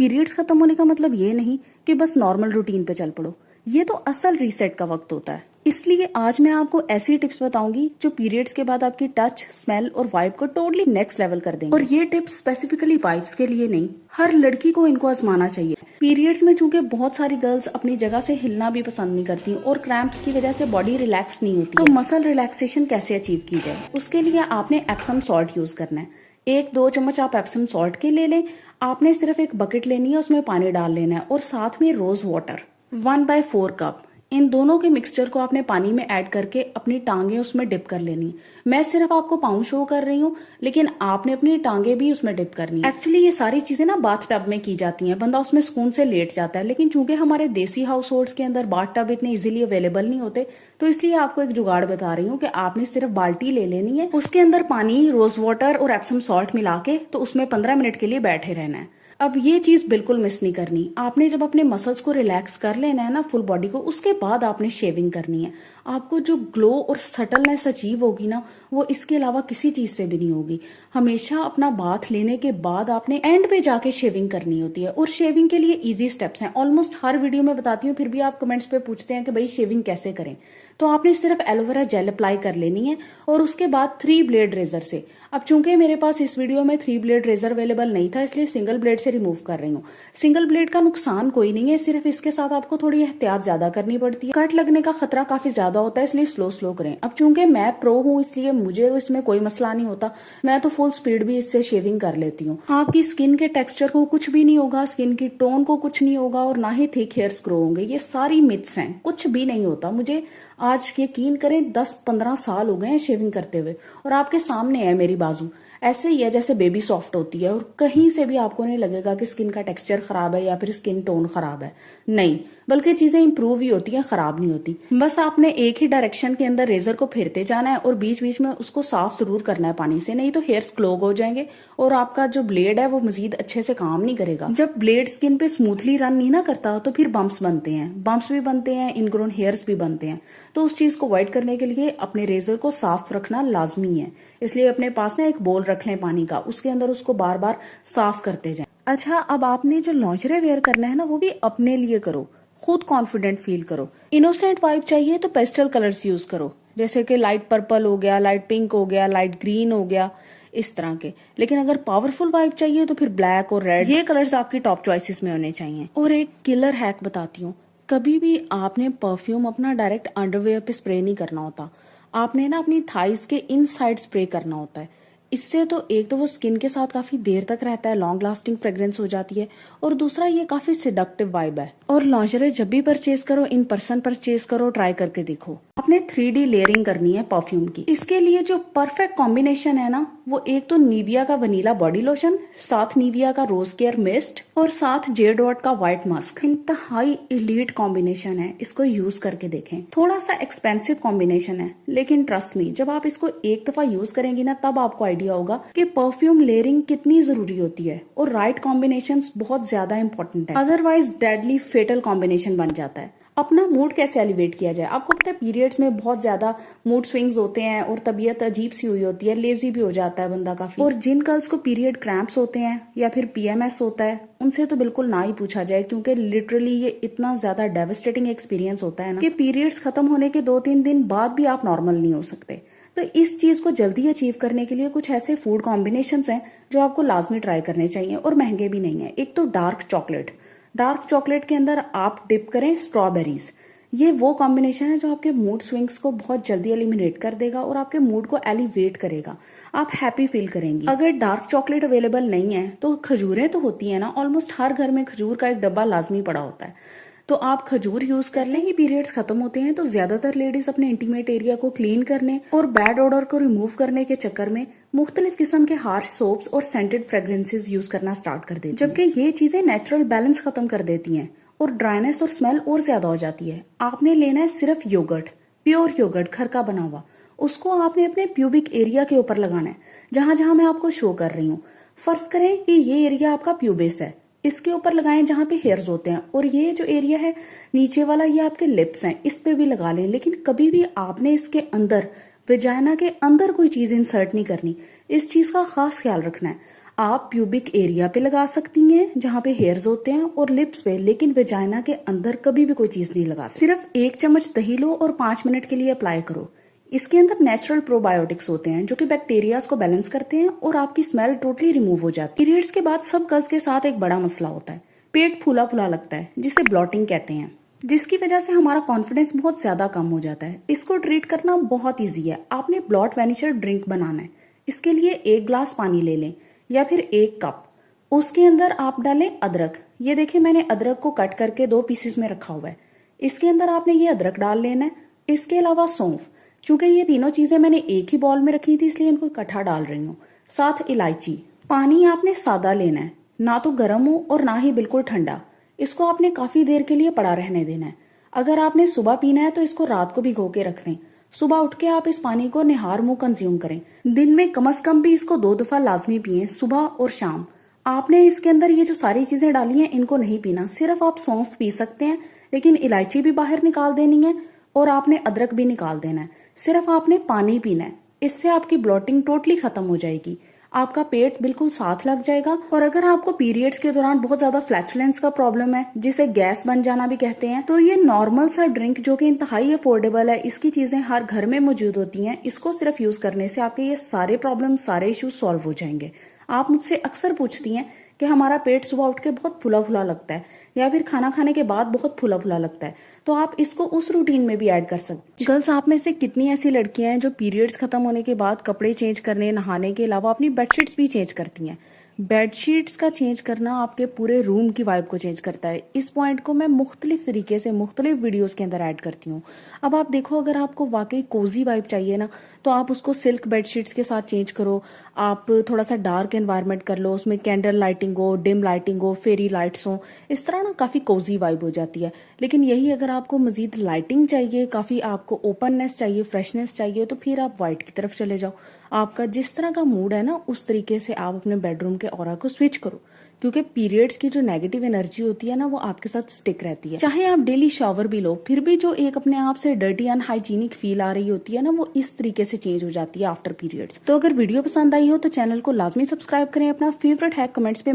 Periods खत्म होने का मतलब ये नहीं कि बस नॉर्मल रूटीन पे चल पड़ो। ये तो असल रीसेट का वक्त होता है। इसलिए आज मैं आपको ऐसी टिप्स बताऊंगी जो पीरियड्स के बाद आपकी टच, स्मेल और वाइब को टोटली नेक्स्ट लेवल कर देंगे। और ये टिप्स स्पेसिफिकली वाइब्स के लिए नहीं, हर लड़की को इनको आजमाना चाहिए। पीरियड्स में चूंकि बहुत सारी गर्ल्स अपनी जगह से हिलना भी पसंद नहीं करती और क्रैम्प्स की वजह से बॉडी रिलैक्स नहीं होती, तो मसल रिलैक्सेशन कैसे अचीव की जाए, उसके लिए आपने एप्सम सॉल्ट यूज करना है। 1-2 चम्मच आप एप्सम सॉल्ट के ले लें। आपने सिर्फ एक बकेट लेनी है, उसमें पानी डाल लेना है और साथ में रोज वाटर 1/4 कप। इन दोनों के मिक्सचर को आपने पानी में ऐड करके अपनी टांगे उसमें डिप कर लेनी। मैं सिर्फ आपको पाँव शो कर रही हूँ, लेकिन आपने अपनी टांगे भी उसमें डिप करनी है। एक्चुअली ये सारी चीजें ना बाथ टब में की जाती हैं, बंदा उसमें सुकून से लेट जाता है, लेकिन चूंकि हमारे देसी हाउस होल्ड्स के अंदर बाथ टब इतने इजीली अवेलेबल नहीं होते, तो इसलिए आपको एक जुगाड़ बता रही हूँ कि आपने सिर्फ बाल्टी ले लेनी है, उसके अंदर पानी, रोज वाटर और एप्सम सॉल्ट मिला के तो उसमें 15 मिनट के लिए बैठे रहना है। अब ये चीज बिल्कुल मिस नहीं करनी। आपने जब अपने मसल्स को रिलैक्स कर लेना है ना, फुल बॉडी को, उसके बाद आपने शेविंग करनी है। आपको जो ग्लो और सटलनेस अचीव होगी ना, वो इसके अलावा किसी चीज से भी नहीं होगी। हमेशा अपना बाथ लेने के बाद आपने एंड पे जाके शेविंग करनी होती है, और शेविंग के लिए इजी स्टेप्स हैं। ऑलमोस्ट हर वीडियो में बताती हूँ, फिर भी आप कमेंट्स पे पूछते हैं कि भाई शेविंग कैसे करें। तो आपने सिर्फ एलोवेरा जेल अप्लाई कर लेनी है और उसके बाद 3 ब्लेड रेजर से। अब चूंकि मेरे पास इस वीडियो में 3 ब्लेड रेजर अवेलेबल नहीं था, इसलिए सिंगल ब्लेड से रिमूव कर रही हूँ। सिंगल ब्लेड का नुकसान कोई नहीं है, सिर्फ इसके साथ आपको थोड़ी एहतियात ज्यादा करनी पड़ती है। कट लगने का खतरा काफी ज्यादा होता है, इसलिए स्लो करें। अब चूंकि मैं प्रो हूँ, इसलिए मुझे तो इसमें कोई मसला नहीं होता। मैं तो फुल स्पीड भी इससे शेविंग कर लेती हूँ। आपकी स्किन के टेक्सचर को कुछ भी नहीं होगा, स्किन की टोन को कुछ नहीं होगा, और ना ही थिक हेयर्स ग्रो होंगे। ये सारी मिथ्स हैं, कुछ भी नहीं होता। मुझे आज यकीन करें 10-15 साल हो गए हैं शेविंग करते हुए, और आपके सामने है मेरी बाजू ऐसे ही है जैसे बेबी सॉफ्ट होती है, और कहीं से भी आपको नहीं लगेगा कि स्किन का टेक्सचर खराब है या फिर स्किन टोन खराब है। नहीं, बल्कि चीजें इंप्रूव ही होती हैं, खराब नहीं होती। बस आपने एक ही डायरेक्शन के अंदर रेजर को फेरते जाना है और बीच बीच में उसको साफ जरूर करना है पानी से, नहीं तो हेयर्स क्लॉग हो जाएंगे और आपका जो ब्लेड है वो मजीद अच्छे से काम नहीं करेगा। जब ब्लेड स्किन पे स्मूथली रन नहीं ना करता, तो फिर बम्प्स बनते हैं, बम्प्स भी बनते हैं, इनग्रोन हेयर्स भी बनते हैं। तो उस चीज को अवॉइड करने के लिए अपने रेजर को साफ रखना लाजमी है। इसलिए अपने पास ना एक बोल रख लें पानी का, उसके अंदर उसको बार बार साफ करते जाएं। अच्छा, अब आपने जो लॉन्जरे वेयर करना है ना, वो भी अपने लिए करो, खुद कॉन्फिडेंट फील करो। इनोसेंट वाइब चाहिए तो पेस्टल कलर्स यूज करो, जैसे कि लाइट पर्पल हो गया, लाइट पिंक हो गया, लाइट ग्रीन हो गया, इस तरह के। लेकिन अगर पावरफुल वाइब चाहिए तो फिर ब्लैक और रेड, ये कलर्स आपकी टॉप चॉइसेस में होने चाहिए। और एक किलर हैक बताती हूँ, कभी भी आपने परफ्यूम अपना डायरेक्ट अंडरवेयर पे स्प्रे नहीं करना होता। आपने ना अपनी थाइस के इनसाइड स्प्रे करना होता है। इससे तो एक तो वो स्किन के साथ काफी देर तक रहता है, लॉन्ग लास्टिंग फ्रेग्रेंस हो जाती है, और दूसरा ये काफी सिडक्टिव वाइब है। और लॉन्जरे जब भी परचेज करो, इन पर्सन परचेज करो, ट्राई करके देखो। आपने 3D लेयरिंग करनी है परफ्यूम की। इसके लिए जो परफेक्ट कॉम्बिनेशन है ना, वो एक तो निविया का वनीला बॉडी लोशन, साथ निविया का रोज केयर मिस्ट, और साथ जेडॉट का व्हाइट मास्क। इंतहाई एलीट कॉम्बिनेशन है, इसको यूज करके देखें। थोड़ा सा एक्सपेंसिव कॉम्बिनेशन है, लेकिन ट्रस्ट मी, जब आप इसको एक दफा यूज करेंगी ना, तब आपको आइडिया होगा कि परफ्यूम लेयरिंग कितनी जरूरी होती है, और राइट कॉम्बिनेशंस बहुत ज्यादा इंपॉर्टेंट है, अदरवाइज डेडली फेटल कॉम्बिनेशन बन जाता है। अपना मूड कैसे एलिवेट किया जाए? आपको पता है पीरियड्स में बहुत ज्यादा मूड स्विंग्स होते हैं और तबीयत अजीब सी हुई होती है, लेजी भी हो जाता है बंदा काफी। और जिन गर्ल्स को पीरियड क्रैम्प्स होते हैं या फिर PMS होता है, उनसे तो बिल्कुल ना ही पूछा जाए, क्योंकि लिटरली ये इतना ज्यादा डेवास्टेटिंग एक्सपीरियंस होता है ना कि पीरियड्स खत्म होने के 2-3 दिन बाद भी आप नॉर्मल नहीं हो सकते। तो इस चीज को जल्दी अचीव करने के लिए कुछ ऐसे फूड कॉम्बिनेशंस हैं जो आपको लाजमी ट्राई करने चाहिए, और महंगे भी नहीं है। एक तो डार्क चॉकलेट। डार्क चॉकलेट के अंदर आप डिप करें स्ट्रॉबेरीज। ये वो कॉम्बिनेशन है जो आपके मूड स्विंग्स को बहुत जल्दी एलिमिनेट कर देगा और आपके मूड को एलिवेट करेगा। आप हैप्पी फील करेंगी। अगर डार्क चॉकलेट अवेलेबल नहीं है तो खजूरें तो होती है ना, ऑलमोस्ट हर घर में खजूर का एक डब्बा लाजमी पड़ा होता है, तो आप खजूर यूज कर लें। ही पीरियड्स खत्म होते हैं तो ज्यादातर लेडीज अपने इंटीमेट एरिया को क्लीन करने और बैड ऑडर को रिमूव करने के चक्कर में मुख्तलिफ किस्म के हार्श सोप्स और सेंटेड फ्रेग्रेंसेस यूज करना स्टार्ट कर देती हैं, जबकि ये चीजें नेचुरल बैलेंस खत्म कर देती हैं और ड्राइनेस और स्मेल और ज्यादा हो जाती है। आपने लेना है सिर्फ योगर्ट, प्योर योगर्ट, घर का बना हुआ। उसको आपने अपने प्यूबिक एरिया के ऊपर लगाना है, जहां जहां मैं आपको शो कर रही हूँ। फर्ज करें कि ये एरिया आपका प्यूबिस है, इसके ऊपर लगाएं जहां पे हेयर्स होते हैं, और ये जो एरिया है नीचे वाला, ये आपके लिप्स हैं, इस पे भी लगा लें। लेकिन कभी भी आपने इसके अंदर, वेजाइना के अंदर कोई चीज इंसर्ट नहीं करनी। इस चीज का खास ख्याल रखना है। आप प्यूबिक एरिया पे लगा सकती हैं जहाँ पे हेयर्स होते हैं और लिप्स पे, लेकिन वेजाइना के अंदर कभी भी कोई चीज नहीं लगा। सिर्फ 1 चम्मच दही लो और 5 मिनट के लिए अप्लाई करो। इसके अंदर नेचुरल प्रोबायोटिक्स होते हैं जो कि बैक्टीरियाज को बैलेंस करते हैं और आपकी स्मेल टोटली रिमूव हो जाती है। पीरियड्स के बाद सब गर्ल्स के साथ एक बड़ा मसला होता है, पेट फूला फूला लगता है जिसे ब्लॉटिंग कहते हैं, जिसकी वजह से हमारा कॉन्फिडेंस बहुत ज्यादा कम हो जाता है। इसको ट्रीट करना बहुत ईजी है। आपने ब्लॉट वेनिशर ड्रिंक बनाना है। इसके लिए 1 ग्लास पानी ले लें या फिर 1 कप। उसके अंदर आप डालें अदरक। ये देखिए मैंने अदरक को कट करके 2 पीसेस में रखा हुआ है। इसके अंदर आपने ये अदरक डाल लेना है। इसके अलावा सौंफ, चूंकि ये तीनों चीजें मैंने एक ही बॉल में रखी थी इसलिए इनको इकट्ठा डाल रही हूँ। साथ इलायची। पानी आपने सादा लेना है, ना तो गर्म हो और ना ही बिल्कुल ठंडा। इसको आपने काफी देर के लिए पड़ा रहने देना है। अगर आपने सुबह पीना है तो इसको रात को भिगो के रख दें। सुबह उठ के आप इस पानी को निहार मुंह कंज्यूम करें। दिन में कम से कम भी इसको 2 दफा लाजमी पिए, सुबह और शाम। आपने इसके अंदर ये जो सारी चीजें डाली हैं इनको नहीं पीना, सिर्फ आप सौंफ पी सकते हैं, लेकिन इलायची भी बाहर निकाल देनी है और आपने अदरक भी निकाल देना है। सिर्फ आपने पानी पीना है। इससे आपकी ब्लॉटिंग टोटली खत्म हो जाएगी, आपका पेट बिल्कुल साथ लग जाएगा। और अगर आपको पीरियड्स के दौरान बहुत ज्यादा फ्लैचुलेंस का प्रॉब्लम है, जिसे गैस बन जाना भी कहते हैं, तो ये नॉर्मल सा ड्रिंक जो कि इंतहाई अफोर्डेबल है, इसकी चीजें हर घर में मौजूद होती हैं, इसको सिर्फ यूज करने से आपके ये सारे प्रॉब्लम, सारे इश्यूज सॉल्व हो जाएंगे। आप मुझसे अक्सर पूछती हैं कि हमारा पेट सुबह उठ के बहुत फुला फुला लगता है या फिर खाना खाने के बाद बहुत फुला फुला लगता है, तो आप इसको उस रूटीन में भी ऐड कर सकते हैं। गर्ल्स, आप में से कितनी ऐसी लड़कियां हैं जो पीरियड्स खत्म होने के बाद कपड़े चेंज करने, नहाने के अलावा अपनी बेडशीट्स भी चेंज करती हैं? बेडशीट्स का चेंज करना आपके पूरे रूम की वाइब को चेंज करता है। इस पॉइंट को मैं मुख्तलिफ तरीके से मुख्तलिफ वीडियोस के अंदर ऐड करती हूँ। अब आप देखो, अगर आपको वाकई कोजी वाइब चाहिए ना, तो आप उसको सिल्क बेडशीट्स के साथ चेंज करो। आप थोड़ा सा डार्क एनवायरनमेंट कर लो, उसमें कैंडल लाइटिंग हो, डिम लाइटिंग हो, फेरी लाइट्स हो, इस तरह ना काफ़ी कोजी वाइब हो जाती है। लेकिन यही अगर आपको मजीद लाइटिंग चाहिए, काफ़ी आपको ओपननेस चाहिए, फ्रेशनेस चाहिए, तो फिर आप वाइट की तरफ चले जाओ। आपका जिस तरह का मूड है ना, उस तरीके से आप अपने बेडरूम के ऑरा को स्विच करो, क्योंकि पीरियड्स की जो नेगेटिव एनर्जी होती है ना, वो आपके साथ स्टिक रहती है। चाहे आप डेली शावर भी लो, फिर भी जो एक अपने आप से डर्टी अनहाइजीनिक फील आ रही होती है ना, वो इस तरीके से चेंज हो जाती है आफ्टर पीरियड्स। तो अगर वीडियो पसंद आई हो तो चैनल को लाजमी सब्सक्राइब करें, अपना फेवरेट हैक कमेंट्स पे